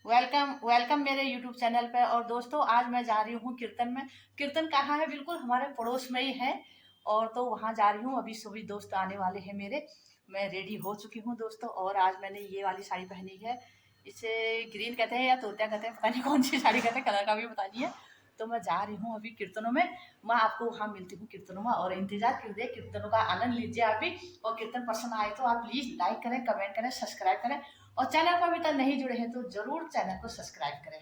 Welcome welcome मेरे YouTube channel पे। और दोस्तों, आज मैं जा रही हूँ कीर्तन में। कीर्तन कहाँ है? बिल्कुल हमारे पड़ोस में ही है। और तो वहाँ जा रही हूँ। अभी सभी दोस्त आने वाले हैं मेरे। मैं रेडी हो चुकी हूँ दोस्तों। और आज मैंने ये वाली साड़ी पहनी है। इसे ग्रीन कहते हैं या तोतिया कहते हैं, पता नहीं कौन सी साड़ी कहते हैं, कलर का भी पता नहीं है। तो मैं जा रही हूँ अभी कीर्तनों में। मैं आपको वहाँ मिलती हूँ कीर्तनों में, और इंतजार कीजिए, कीर्तनों का आनंद लीजिए आप भी। और कीर्तन पसंद आए तो आप प्लीज़ लाइक करें, कमेंट करें, सब्सक्राइब करें। और चैनल पर अभी तक नहीं जुड़े हैं तो जरूर चैनल को सब्सक्राइब करें।